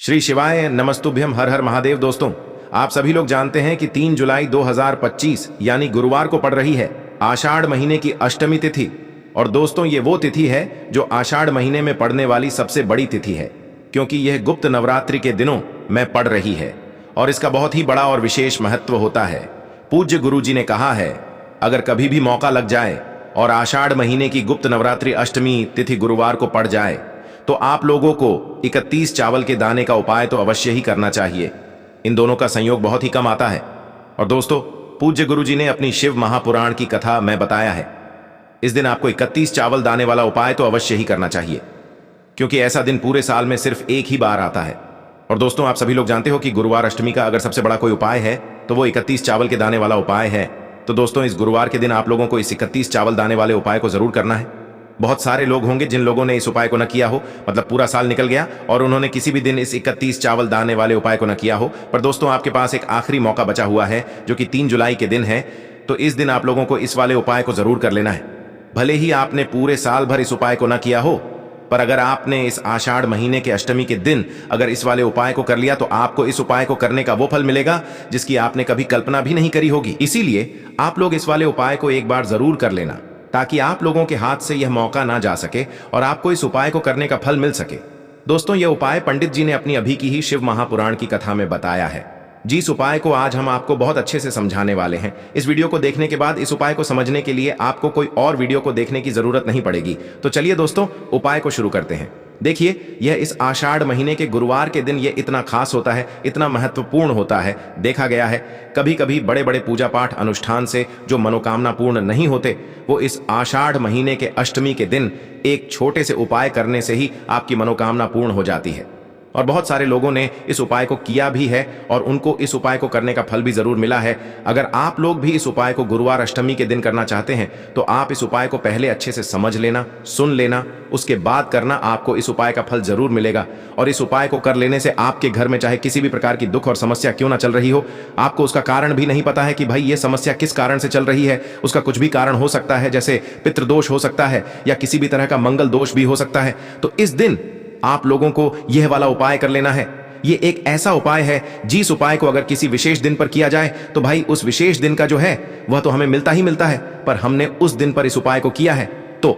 श्री शिवाय नमस्तुभ्यम। हर हर महादेव। दोस्तों, आप सभी लोग जानते हैं कि 3 जुलाई 2025 यानी गुरुवार को पड़ रही है आषाढ़ महीने की अष्टमी तिथि। और दोस्तों, ये वो तिथि है जो आषाढ़ महीने में पड़ने वाली सबसे बड़ी तिथि है, क्योंकि यह गुप्त नवरात्रि के दिनों में पड़ रही है और इसका बहुत ही बड़ा और विशेष महत्व होता है। पूज्य गुरु जी ने कहा है, अगर कभी भी मौका लग जाए और आषाढ़ महीने की गुप्त नवरात्रि अष्टमी तिथि गुरुवार को पड़ जाए तो आप लोगों को 31 चावल के दाने का उपाय तो अवश्य ही करना चाहिए। इन दोनों का संयोग बहुत ही कम आता है। और दोस्तों, पूज्य गुरु जी ने अपनी शिव महापुराण की कथा में बताया है, इस दिन आपको 31 चावल दाने वाला उपाय तो अवश्य ही करना चाहिए, क्योंकि ऐसा दिन पूरे साल में सिर्फ एक ही बार आता है। और दोस्तों, आप सभी लोग जानते हो कि गुरुवार अष्टमी का अगर सबसे बड़ा कोई उपाय है तो वो 31 चावल के दाने वाला उपाय है। तो दोस्तों, इस गुरुवार के दिन आप लोगों को इस 31 चावल दाने वाले उपाय को जरूर करना है। बहुत सारे लोग होंगे जिन लोगों ने इस उपाय को न किया हो, मतलब पूरा साल निकल गया और उन्होंने किसी भी दिन इस 31 चावल दाने वाले उपाय को न किया हो। पर दोस्तों, आपके पास एक आखिरी मौका बचा हुआ है जो कि 3 जुलाई के दिन है। तो इस दिन आप लोगों को इस वाले उपाय को जरूर कर लेना है। भले ही आपने पूरे साल भर इस उपाय को न किया हो, पर अगर आपने इस आषाढ़ महीने के अष्टमी के दिन अगर इस वाले उपाय को कर लिया तो आपको इस उपाय को करने का वो फल मिलेगा जिसकी आपने कभी कल्पना भी नहीं करी होगी। इसीलिए आप लोग इस वाले उपाय को एक बार जरूर कर लेना, ताकि आप लोगों के हाथ से यह मौका ना जा सके और आपको इस उपाय को करने का फल मिल सके। दोस्तों, यह उपाय पंडित जी ने अपनी अभी की ही शिव महापुराण की कथा में बताया है, जिस उपाय को आज हम आपको बहुत अच्छे से समझाने वाले हैं। इस वीडियो को देखने के बाद इस उपाय को समझने के लिए आपको कोई और वीडियो को देखने की जरूरत नहीं पड़ेगी। तो चलिए दोस्तों, उपाय को शुरू करते हैं। देखिए, यह इस आषाढ़ महीने के गुरुवार के दिन यह इतना खास होता है, इतना महत्वपूर्ण होता है। देखा गया है कभी कभी बड़े बड़े पूजा पाठ अनुष्ठान से जो मनोकामना पूर्ण नहीं होते, वो इस आषाढ़ महीने के अष्टमी के दिन एक छोटे से उपाय करने से ही आपकी मनोकामना पूर्ण हो जाती है। और बहुत सारे लोगों ने इस उपाय को किया भी है और उनको इस उपाय को करने का फल भी जरूर मिला है। अगर आप लोग भी इस उपाय को गुरुवार अष्टमी के दिन करना चाहते हैं तो आप इस उपाय को पहले अच्छे से समझ लेना, सुन लेना, उसके बाद करना। आपको इस उपाय का फल जरूर मिलेगा। और इस उपाय को कर लेने से आपके घर में चाहे किसी भी प्रकार की दुख और समस्या क्यों ना चल रही हो, आपको उसका कारण भी नहीं पता है कि भाई ये समस्या किस कारण से चल रही है, उसका कुछ भी कारण हो सकता है, जैसे पितृदोष हो सकता है या किसी भी तरह का मंगल दोष भी हो सकता है। तो इस दिन आप लोगों को यह वाला उपाय कर लेना है। यह एक ऐसा उपाय है जिस उपाय को अगर किसी विशेष दिन पर किया जाए तो भाई उस विशेष दिन का जो है वह तो हमें मिलता ही मिलता है, पर हमने उस दिन पर इस उपाय को किया है तो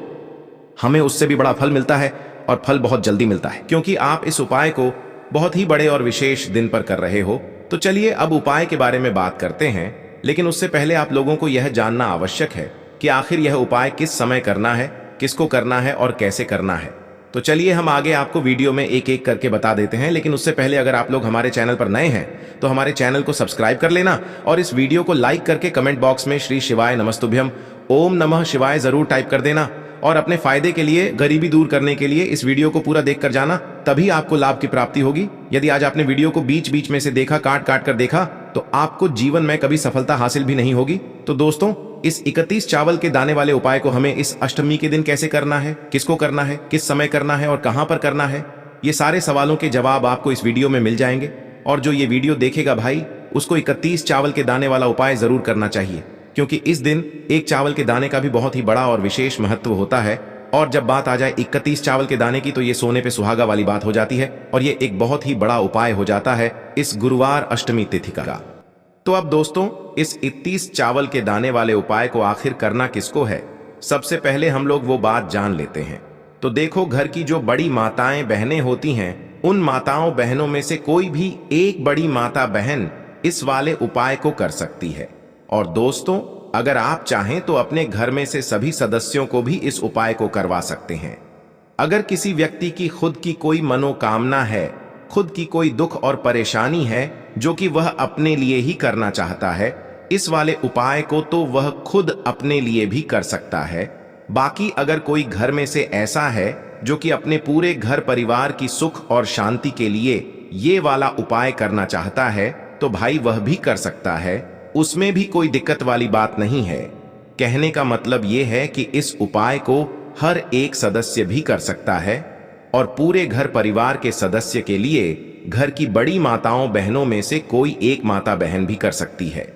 हमें उससे भी बड़ा फल मिलता है और फल बहुत जल्दी मिलता है, क्योंकि आप इस उपाय को बहुत ही बड़े और विशेष दिन पर कर रहे हो। तो चलिए अब उपाय के बारे में बात करते हैं, लेकिन उससे पहले आप लोगों को यह जानना आवश्यक है कि आखिर यह उपाय किस समय करना है, किसको करना है और कैसे करना है। तो चलिए हम आगे आपको वीडियो में एक एक करके बता देते हैं। लेकिन उससे पहले अगर आप लोग हमारे चैनल पर नए हैं तो हमारे चैनल को सब्सक्राइब कर लेना और इस वीडियो को लाइक करके कमेंट बॉक्स में श्री शिवाय नमस्तुभ्यम ओम नमः शिवाय जरूर टाइप कर देना। और अपने फायदे के लिए, गरीबी दूर करने के लिए इस वीडियो को पूरा देख कर जाना, तभी आपको लाभ की प्राप्ति होगी। यदि आज आपने वीडियो को बीच बीच में से देखा, काट काट कर देखा, तो आपको जीवन में कभी सफलता हासिल भी नहीं होगी। तो दोस्तों, इस 31 चावल के दाने वाले उपाय को हमें इस अष्टमी के दिन कैसे करना है, किसको करना है, किस समय करना है और कहां पर करना है, ये सारे सवालों के जवाब आपको इस वीडियो में मिल जाएंगे। और जो ये वीडियो देखेगा भाई, उसको 31 चावल के दाने वाला उपाय जरूर करना चाहिए, क्योंकि इस दिन एक चावल के दाने का भी बहुत ही बड़ा और विशेष महत्व होता है। और जब बात आ जाए 31 चावल के दाने की तो ये सोने पे सुहागा वाली बात हो जाती है और ये एक बहुत ही बड़ा उपाय हो जाता है इस गुरुवार अष्टमी तिथि का। तो अब दोस्तों, इस 31 चावल के दाने वाले उपाय को आखिर करना किसको है, सबसे पहले हम लोग वो बात जान लेते हैं। तो देखो, घर की जो बड़ी माताएं बहनें होती हैं, उन माताओं बहनों में से कोई भी एक बड़ी माता बहन इस वाले उपाय को कर सकती है। और दोस्तों, अगर आप चाहें तो अपने घर में से सभी सदस्यों को भी इस उपाय को करवा सकते हैं। अगर किसी व्यक्ति की खुद की कोई मनोकामना है, खुद की कोई दुख और परेशानी है जो कि वह अपने लिए ही करना चाहता है, इस वाले उपाय को तो वह खुद अपने लिए भी कर सकता है। बाकी अगर कोई घर में से ऐसा है जो कि अपने पूरे घर परिवार की सुख और शांति के लिए ये वाला उपाय करना चाहता है तो भाई वह भी कर सकता है, उसमें भी कोई दिक्कत वाली बात नहीं है। कहने का मतलब ये है कि इस उपाय को हर एक सदस्य भी कर सकता है और पूरे घर परिवार के सदस्य के लिए घर की बड़ी माताओं बहनों में से कोई एक माता बहन भी कर सकती है।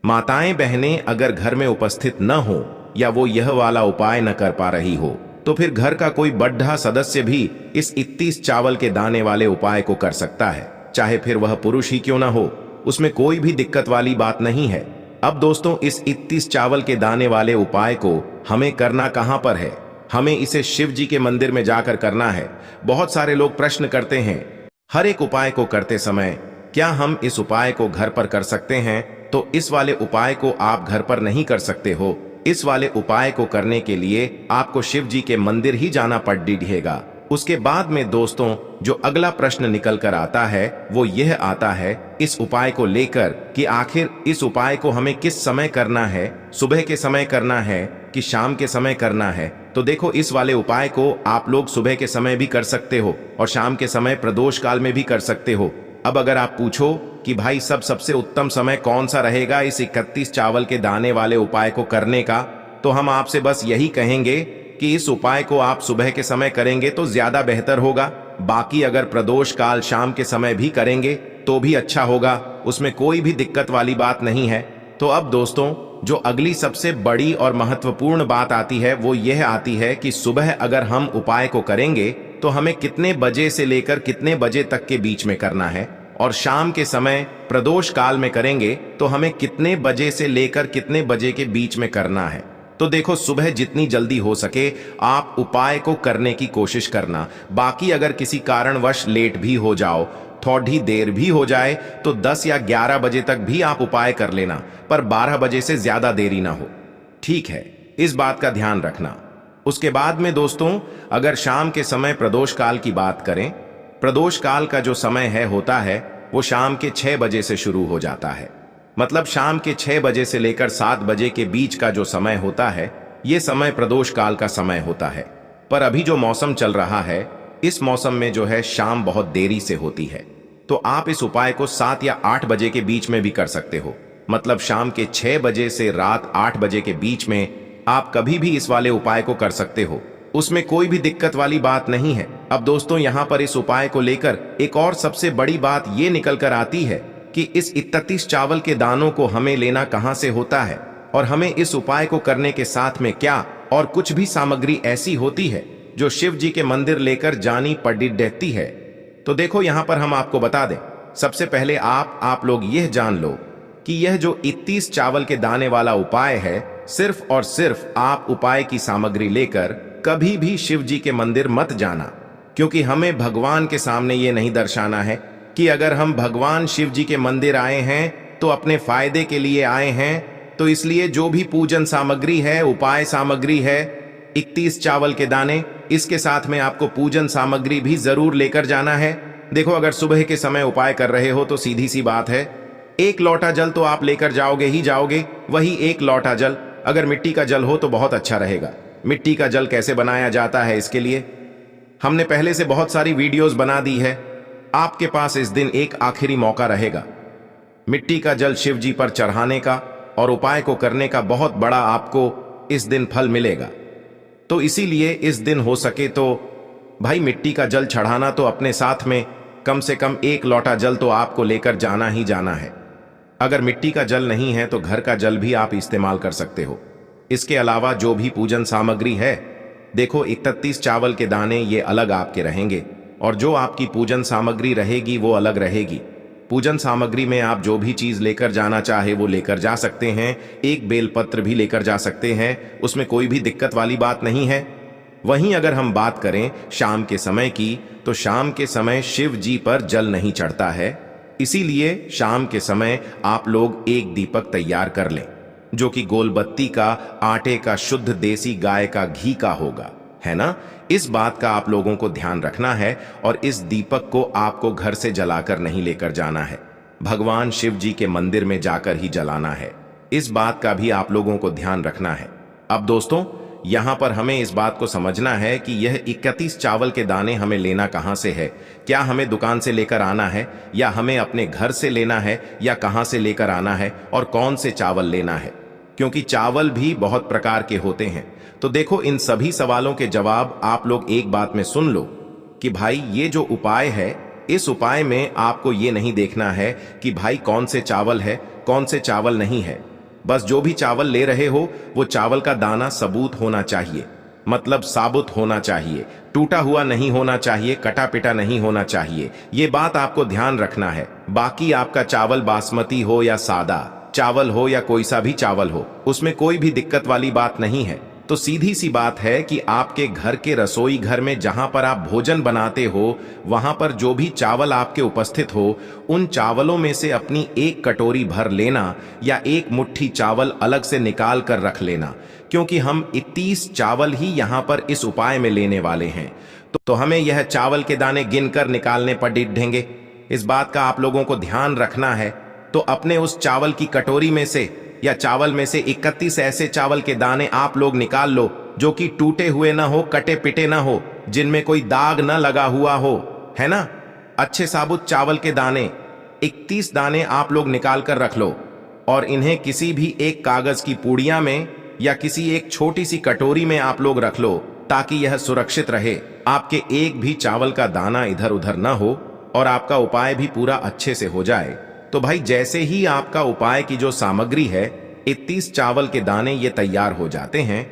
माताएं बहनें अगर घर में उपस्थित न हो या वो यह वाला उपाय न कर पा रही हो तो फिर घर का कोई बड्ढा सदस्य भी इस 31 चावल के दाने वाले उपाय को कर सकता है, चाहे फिर वह पुरुष ही क्यों ना हो। उसमें कोई भी दिक्कत वाली बात नहीं है। अब दोस्तों, इस 31 चावल के दाने वाले उपाय को हमें करना कहां पर है? हमें इसे शिव जी के मंदिर में जाकर करना है। बहुत सारे लोग प्रश्न करते हैं, हर एक उपाय को करते समय क्या हम इस उपाय को घर पर कर सकते हैं? तो इस वाले उपाय को आप घर पर नहीं कर सकते हो। इस वाले उपाय को करने के लिए आपको शिव जी के मंदिर ही जाना पड़ेगा। उसके बाद में दोस्तों, जो अगला प्रश्न निकल कर आता है वो यह आता है इस उपाय को लेकर कि आखिर इस उपाय को हमें किस समय करना है, सुबह के समय करना है कि शाम के समय करना है। तो देखो, इस वाले उपाय को आप लोग सुबह के समय भी कर सकते हो और शाम के समय प्रदोष काल में भी कर सकते हो। अब अगर आप पूछो कि भाई सबसे उत्तम समय कौन सा रहेगा इस 31 चावल के दाने वाले उपाय को करने का, तो हम आपसे बस यही कहेंगे कि इस उपाय को आप सुबह के समय करेंगे तो ज्यादा बेहतर होगा। बाकी अगर प्रदोष काल शाम के समय भी करेंगे तो भी अच्छा होगा, उसमें कोई भी दिक्कत वाली बात नहीं है। तो अब दोस्तों, जो अगली सबसे बड़ी और महत्वपूर्ण बात आती है वो यह आती है कि सुबह अगर हम उपाय को करेंगे तो हमें कितने बजे से लेकर कितने बजे तक के बीच में करना है, और शाम के समय प्रदोष काल में करेंगे तो हमें कितने बजे से लेकर कितने बजे के बीच में करना है। तो देखो, सुबह जितनी जल्दी हो सके आप उपाय को करने की कोशिश करना। बाकी अगर किसी कारणवश लेट भी हो जाओ, थोड़ी देर भी हो जाए, तो 10 या 11 बजे तक भी आप उपाय कर लेना, पर 12 बजे से ज्यादा देरी ना हो। ठीक है, इस बात का ध्यान रखना। उसके बाद में दोस्तों, अगर शाम के समय प्रदोष काल की बात करें, प्रदोष काल का जो समय होता है वो शाम के 6 बजे से शुरू हो जाता है। मतलब शाम के 6 बजे से लेकर 7 बजे के बीच का जो समय होता है, ये समय प्रदोष काल का समय होता है। पर अभी जो मौसम चल रहा है, इस मौसम में जो है शाम बहुत देरी से होती है। तो आप इस उपाय को 7 या 8 बजे के बीच में भी कर सकते हो। मतलब शाम के 6 बजे से रात 8 बजे के बीच में आप कभी भी इस वाले उपाय को कर सकते हो, उसमें कोई भी दिक्कत वाली बात नहीं है। अब दोस्तों, यहाँ पर इस उपाय को लेकर एक और सबसे बड़ी बात ये निकल कर आती है कि इस 31 चावल के दानों को हमें लेना कहाँ से होता है, और हमें इस उपाय को करने के साथ में क्या और कुछ भी सामग्री ऐसी होती है जो शिव जी के मंदिर लेकर जानी पड़ती है। तो देखो, यहाँ पर हम आपको बता दें, सबसे पहले आप लोग यह जान लो कि यह जो 31 चावल के दाने वाला उपाय है, सिर्फ और सिर्फ आप उपाय की सामग्री लेकर कभी भी शिव जी के मंदिर मत जाना, क्योंकि हमें भगवान के सामने ये नहीं दर्शाना है कि अगर हम भगवान शिव जी के मंदिर आए हैं तो अपने फायदे के लिए आए हैं। तो इसलिए जो भी पूजन सामग्री है, उपाय सामग्री है, 31 चावल के दाने, इसके साथ में आपको पूजन सामग्री भी जरूर लेकर जाना है। देखो, अगर सुबह के समय उपाय कर रहे हो तो सीधी सी बात है, 1 लोटा जल तो आप लेकर जाओगे ही जाओगे। वही 1 लोटा जल अगर मिट्टी का जल हो तो बहुत अच्छा रहेगा। मिट्टी का जल कैसे बनाया जाता है, इसके लिए हमने पहले से बहुत सारी वीडियोस बना दी है। आपके पास इस दिन एक आखिरी मौका रहेगा मिट्टी का जल शिव जी पर चढ़ाने का, और उपाय को करने का बहुत बड़ा आपको इस दिन फल मिलेगा। तो इसीलिए इस दिन हो सके तो भाई मिट्टी का जल चढ़ाना तो अपने साथ में कम से कम 1 लोटा जल तो आपको लेकर जाना ही जाना है। अगर मिट्टी का जल नहीं है तो घर का जल भी आप इस्तेमाल कर सकते हो। इसके अलावा जो भी पूजन सामग्री है, देखो 31 चावल के दाने ये अलग आपके रहेंगे, और जो आपकी पूजन सामग्री रहेगी वो अलग रहेगी। पूजन सामग्री में आप जो भी चीज लेकर जाना चाहे वो लेकर जा सकते हैं। एक बेलपत्र भी लेकर जा सकते हैं, उसमें कोई भी दिक्कत वाली बात नहीं है। वहीं अगर हम बात करें शाम के समय की, तो शाम के समय शिव जी पर जल नहीं चढ़ता है। इसीलिए शाम के समय आप लोग एक दीपक तैयार कर लें, जो कि गोलबत्ती का, आटे का, शुद्ध देसी गाय का घी का होगा, है ना। इस बात का आप लोगों को ध्यान रखना है, और इस दीपक को आपको घर से जलाकर नहीं लेकर जाना है, भगवान शिव जी के मंदिर में जाकर ही जलाना है। इस बात का भी आप लोगों को ध्यान रखना है। अब दोस्तों, यहां पर हमें इस बात को समझना है कि यह 31 चावल के दाने हमें लेना कहां से है। क्या हमें दुकान से लेकर आना है, या हमें अपने घर से लेना है, या कहां से लेकर आना है, और कौन से चावल लेना है, क्योंकि चावल भी बहुत प्रकार के होते हैं। तो देखो, इन सभी सवालों के जवाब आप लोग एक बात में सुन लो कि भाई ये जो उपाय है, इस उपाय में आपको ये नहीं देखना है कि भाई कौन से चावल है, कौन से चावल नहीं है। बस जो भी चावल ले रहे हो वो चावल का दाना सबूत होना चाहिए। मतलब साबुत होना चाहिए, टूटा हुआ नहीं होना चाहिए, कटा पिटा नहीं होना चाहिए। ये बात आपको ध्यान रखना है। बाकी आपका चावल बासमती हो या सादा चावल हो या कोई सा भी चावल हो, उसमें कोई भी दिक्कत वाली बात नहीं है। तो सीधी सी बात है कि आपके घर के रसोई घर में जहां पर आप भोजन बनाते हो, वहां पर जो भी चावल आपके उपस्थित हो, उन चावलों में से अपनी एक कटोरी भर लेना या एक मुट्ठी चावल अलग से निकाल कर रख लेना, क्योंकि हम 31 चावल ही यहां पर इस उपाय में लेने वाले हैं। तो हमें यह चावल के दाने गिनकर निकालने पड़ेंगे। इस बात का आप लोगों को ध्यान रखना है। तो अपने उस चावल की कटोरी में से या चावल में से 31 ऐसे चावल के दाने आप लोग निकाल लो जो कि टूटे हुए ना हो, कटे पिटे ना हो, जिनमें कोई दाग ना लगा हुआ हो, है ना। अच्छे साबुत चावल के दाने 31 दाने आप लोग निकाल कर रख लो और इन्हें किसी भी एक कागज की पूड़िया में या किसी एक छोटी सी कटोरी में आप लोग रख लो, ताकि यह सुरक्षित रहे, आपके एक भी चावल का दाना इधर उधर ना हो और आपका उपाय भी पूरा अच्छे से हो जाए। तो भाई जैसे ही आपका उपाय की जो सामग्री है, 31 चावल के दाने ये तैयार हो जाते हैं,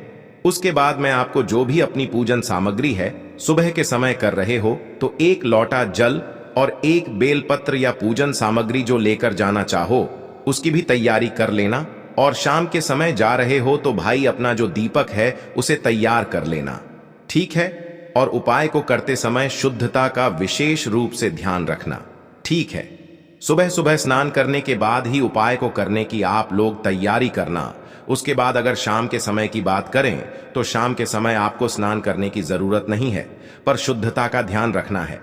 उसके बाद मैं आपको जो भी अपनी पूजन सामग्री है सुबह के समय कर रहे हो, तो एक लोटा जल और एक बेलपत्र या पूजन सामग्री जो लेकर जाना चाहो उसकी भी तैयारी कर लेना। और शाम के समय जा रहे हो तो भाई अपना जो दीपक है उसे तैयार कर लेना, ठीक है। और उपाय को करते समय शुद्धता का विशेष रूप से ध्यान रखना, ठीक है। सुबह सुबह स्नान करने के बाद ही उपाय को करने की आप लोग तैयारी करना। उसके बाद अगर शाम के समय की बात करें तो शाम के समय आपको स्नान करने की जरूरत नहीं है, पर शुद्धता का ध्यान रखना है।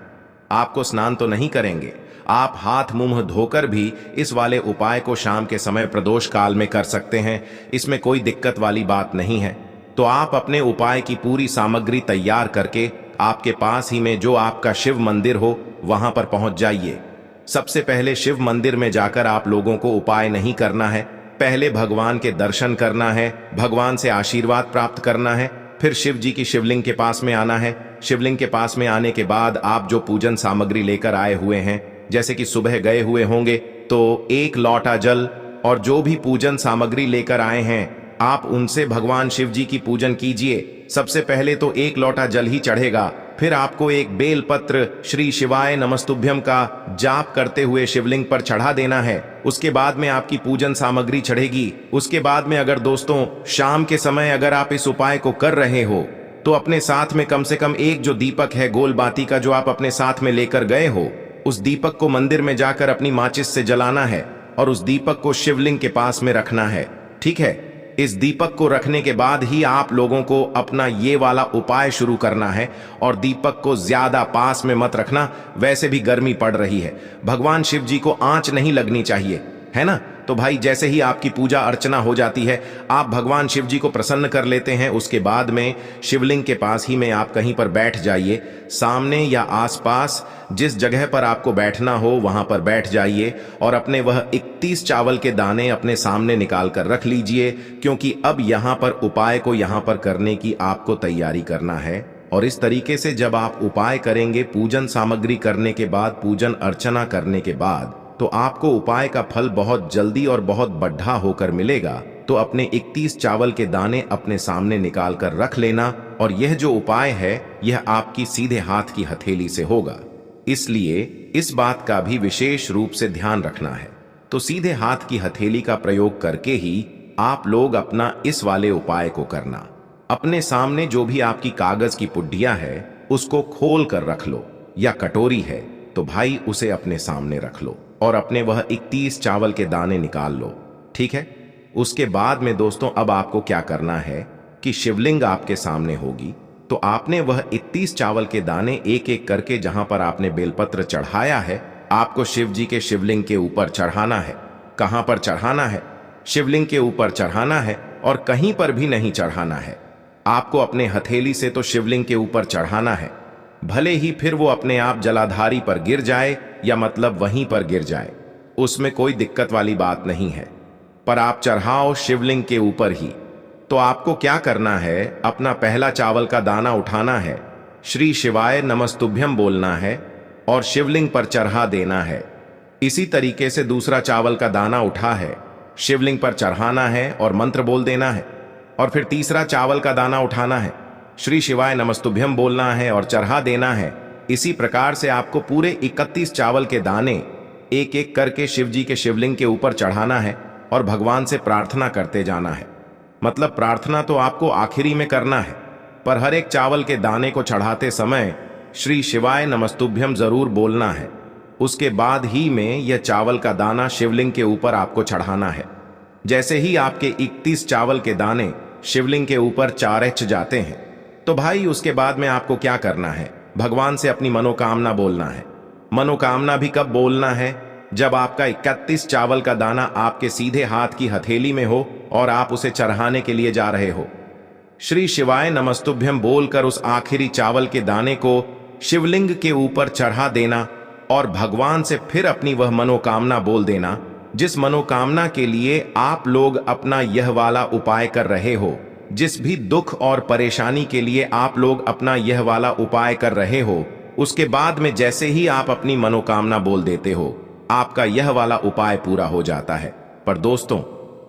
आपको स्नान तो नहीं करेंगे, आप हाथ मुंह धोकर भी इस वाले उपाय को शाम के समय प्रदोष काल में कर सकते हैं, इसमें कोई दिक्कत वाली बात नहीं है। तो आप अपने उपाय की पूरी सामग्री तैयार करके आपके पास ही में जो आपका शिव मंदिर हो वहां पर पहुंच जाइए। सबसे पहले शिव मंदिर में जाकर आप लोगों को उपाय नहीं करना है, पहले भगवान के दर्शन करना है, भगवान से आशीर्वाद प्राप्त करना है, फिर शिव जी की शिवलिंग के पास में आना है। शिवलिंग के पास में आने के बाद आप जो पूजन सामग्री लेकर आए हुए हैं, जैसे कि सुबह गए हुए होंगे तो एक लोटा जल और जो भी पूजन सामग्री लेकर आए हैं आप उनसे भगवान शिव जी की पूजन कीजिए। सबसे पहले तो एक लोटा जल ही चढ़ेगा, फिर आपको एक बेल पत्र श्री शिवाय नमस्तुभ्यम का जाप करते हुए शिवलिंग पर चढ़ा देना है। उसके बाद में आपकी पूजन सामग्री चढ़ेगी। उसके बाद में अगर दोस्तों शाम के समय अगर आप इस उपाय को कर रहे हो तो अपने साथ में कम से कम एक जो दीपक है गोल बाती का जो आप अपने साथ में लेकर गए हो, उस दीपक को मंदिर में जाकर अपनी माचिस से जलाना है और उस दीपक को शिवलिंग के पास में रखना है, ठीक है। इस दीपक को रखने के बाद ही आप लोगों को अपना ये वाला उपाय शुरू करना है और दीपक को ज्यादा पास में मत रखना, वैसे भी गर्मी पड़ रही है, भगवान शिव जी को आंच नहीं लगनी चाहिए, है ना। तो भाई जैसे ही आपकी पूजा अर्चना हो जाती है, आप भगवान शिव जी को प्रसन्न कर लेते हैं, उसके बाद में शिवलिंग के पास ही में आप कहीं पर बैठ जाइए। सामने या आसपास जिस जगह पर आपको बैठना हो वहां पर बैठ जाइए और अपने वह 31 चावल के दाने अपने सामने निकाल कर रख लीजिए, क्योंकि अब यहां पर उपाय को यहां पर करने की आपको तैयारी करना है। और इस तरीके से जब आप उपाय करेंगे, पूजन सामग्री करने के बाद, पूजन अर्चना करने के बाद, तो आपको उपाय का फल बहुत जल्दी और बहुत बढ़ा होकर मिलेगा। तो अपने 31 चावल के दाने अपने सामने निकाल कर रख लेना और यह जो उपाय है यह आपकी सीधे हाथ की हथेली से होगा, इसलिए इस बात का भी विशेष रूप से ध्यान रखना है। तो सीधे हाथ की हथेली का प्रयोग करके ही आप लोग अपना इस वाले उपाय को करना। अपने सामने जो भी आपकी कागज की पुड्डिया है उसको खोल कर रख लो, या कटोरी है तो भाई उसे अपने सामने रख लो और अपने वह 31 चावल के दाने निकाल लो, ठीक है। उसके बाद में दोस्तों अब आपको क्या करना है कि शिवलिंग आपके सामने होगी, तो आपने वह 31 चावल के दाने एक एक करके जहां पर आपने बेलपत्र चढ़ाया है, आपको शिव जी के शिवलिंग के ऊपर चढ़ाना है। कहां पर चढ़ाना है? शिवलिंग के ऊपर चढ़ाना है और कहीं पर भी नहीं चढ़ाना है। आपको अपने हथेली से तो शिवलिंग के ऊपर चढ़ाना है, भले ही फिर वो अपने आप जलाधारी पर गिर जाए या मतलब वहीं पर गिर जाए, उसमें कोई दिक्कत वाली बात नहीं है, पर आप चढ़ाओ शिवलिंग के ऊपर ही। तो आपको क्या करना है, अपना पहला चावल का दाना उठाना है, श्री शिवाय नमस्तुभ्यम बोलना है और शिवलिंग पर चढ़ा देना है। इसी तरीके से दूसरा चावल का दाना उठा है, शिवलिंग पर चढ़ाना है और मंत्र बोल देना है। और फिर तीसरा चावल का दाना उठाना है, श्री शिवाय नमस्तुभ्यम बोलना है और चढ़ा देना है। इसी प्रकार से आपको पूरे 31 चावल के दाने एक एक करके शिव जी के शिवलिंग के ऊपर चढ़ाना है और भगवान से प्रार्थना करते जाना है। मतलब प्रार्थना तो आपको आखिरी में करना है, पर हर एक चावल के दाने को चढ़ाते समय श्री शिवाय नमस्तुभ्यम जरूर बोलना है। उसके बाद ही में यह चावल का दाना शिवलिंग के ऊपर आपको चढ़ाना है। जैसे ही आपके 31 चावल के दाने शिवलिंग के ऊपर चारच जाते हैं, तो भाई उसके बाद में आपको क्या करना है, भगवान से अपनी मनोकामना बोलना है। मनोकामना भी कब बोलना है, जब आपका 31 चावल का दाना आपके सीधे हाथ की हथेली में हो और आप उसे चढ़ाने के लिए जा रहे हो। श्री शिवाय नमस्तुभ्यम बोलकर उस आखिरी चावल के दाने को शिवलिंग के ऊपर चढ़ा देना और भगवान से फिर अपनी वह मनोकामना बोल देना, जिस मनोकामना के लिए आप लोग अपना यह वाला उपाय कर रहे हो। जिस भी दुख और परेशानी के लिए आप लोग अपना यह वाला उपाय कर रहे हो, उसके बाद में जैसे ही आप अपनी मनोकामना बोल देते हो, आपका यह वाला उपाय पूरा हो जाता है। पर दोस्तों,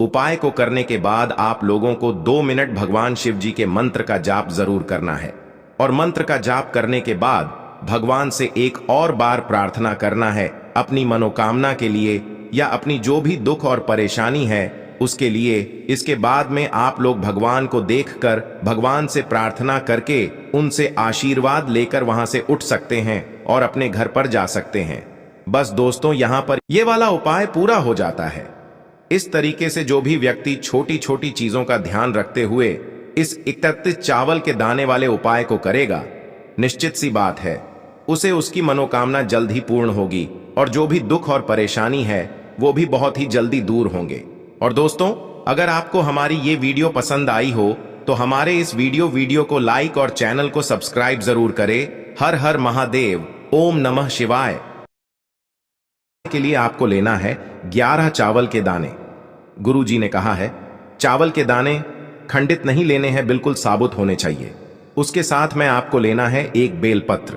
उपाय को करने के बाद आप लोगों को 2 मिनट भगवान शिव जी के मंत्र का जाप जरूर करना है और मंत्र का जाप करने के बाद भगवान से एक और बार प्रार्थना करना है अपनी मनोकामना के लिए या अपनी जो भी दुख और परेशानी है उसके लिए। इसके बाद में आप लोग भगवान को देखकर भगवान से प्रार्थना करके उनसे आशीर्वाद लेकर वहां से उठ सकते हैं और अपने घर पर जा सकते हैं। बस दोस्तों, यहां पर यह वाला उपाय पूरा हो जाता है। इस तरीके से जो भी व्यक्ति छोटी छोटी चीजों का ध्यान रखते हुए इस 31 चावल के दाने वाले उपाय को करेगा, निश्चित सी बात है उसे उसकी मनोकामना जल्द ही पूर्ण होगी और जो भी दुख और परेशानी है वो भी बहुत ही जल्दी दूर होंगे। और दोस्तों, अगर आपको हमारी ये वीडियो पसंद आई हो तो हमारे इस वीडियो को लाइक और चैनल को सब्सक्राइब जरूर करें। हर हर महादेव, ओम नमः शिवाय। के लिए आपको लेना है 11 चावल के दाने। गुरु जी ने कहा है चावल के दाने खंडित नहीं लेने हैं, बिल्कुल साबुत होने चाहिए। उसके साथ में आपको लेना है एक बेलपत्र।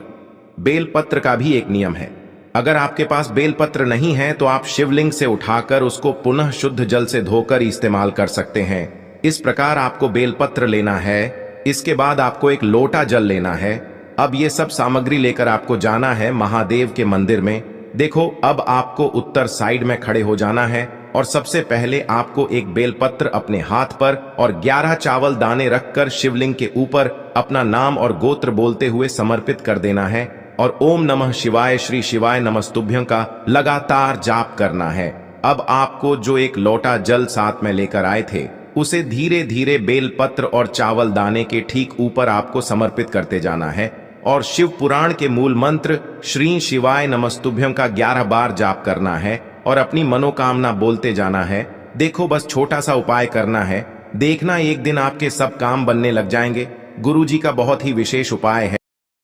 बेलपत्र का भी एक नियम है, अगर आपके पास बेलपत्र नहीं है तो आप शिवलिंग से उठाकर उसको पुनः शुद्ध जल से धोकर इस्तेमाल कर सकते हैं। इस प्रकार आपको बेलपत्र लेना है। इसके बाद आपको एक लोटा जल लेना है। अब ये सब सामग्री लेकर आपको जाना है महादेव के मंदिर में। देखो, अब आपको उत्तर साइड में खड़े हो जाना है और सबसे पहले आपको एक बेलपत्र अपने हाथ पर और 11 चावल दाने रखकर शिवलिंग के ऊपर अपना नाम और गोत्र बोलते हुए समर्पित कर देना है और ओम नमः शिवाय श्री शिवाय नमस्तुभ्यं का लगातार जाप करना है। अब आपको जो एक लोटा जल साथ में लेकर आए थे उसे धीरे धीरे बेलपत्र और चावल दाने के ठीक ऊपर आपको समर्पित करते जाना है और शिव पुराण के मूल मंत्र श्री शिवाय नमस्तुभ्यं का 11 बार जाप करना है और अपनी मनोकामना बोलते जाना है। देखो, बस छोटा सा उपाय करना है, देखना एक दिन आपके सब काम बनने लग जाएंगे। गुरु जी का बहुत ही विशेष उपाय है।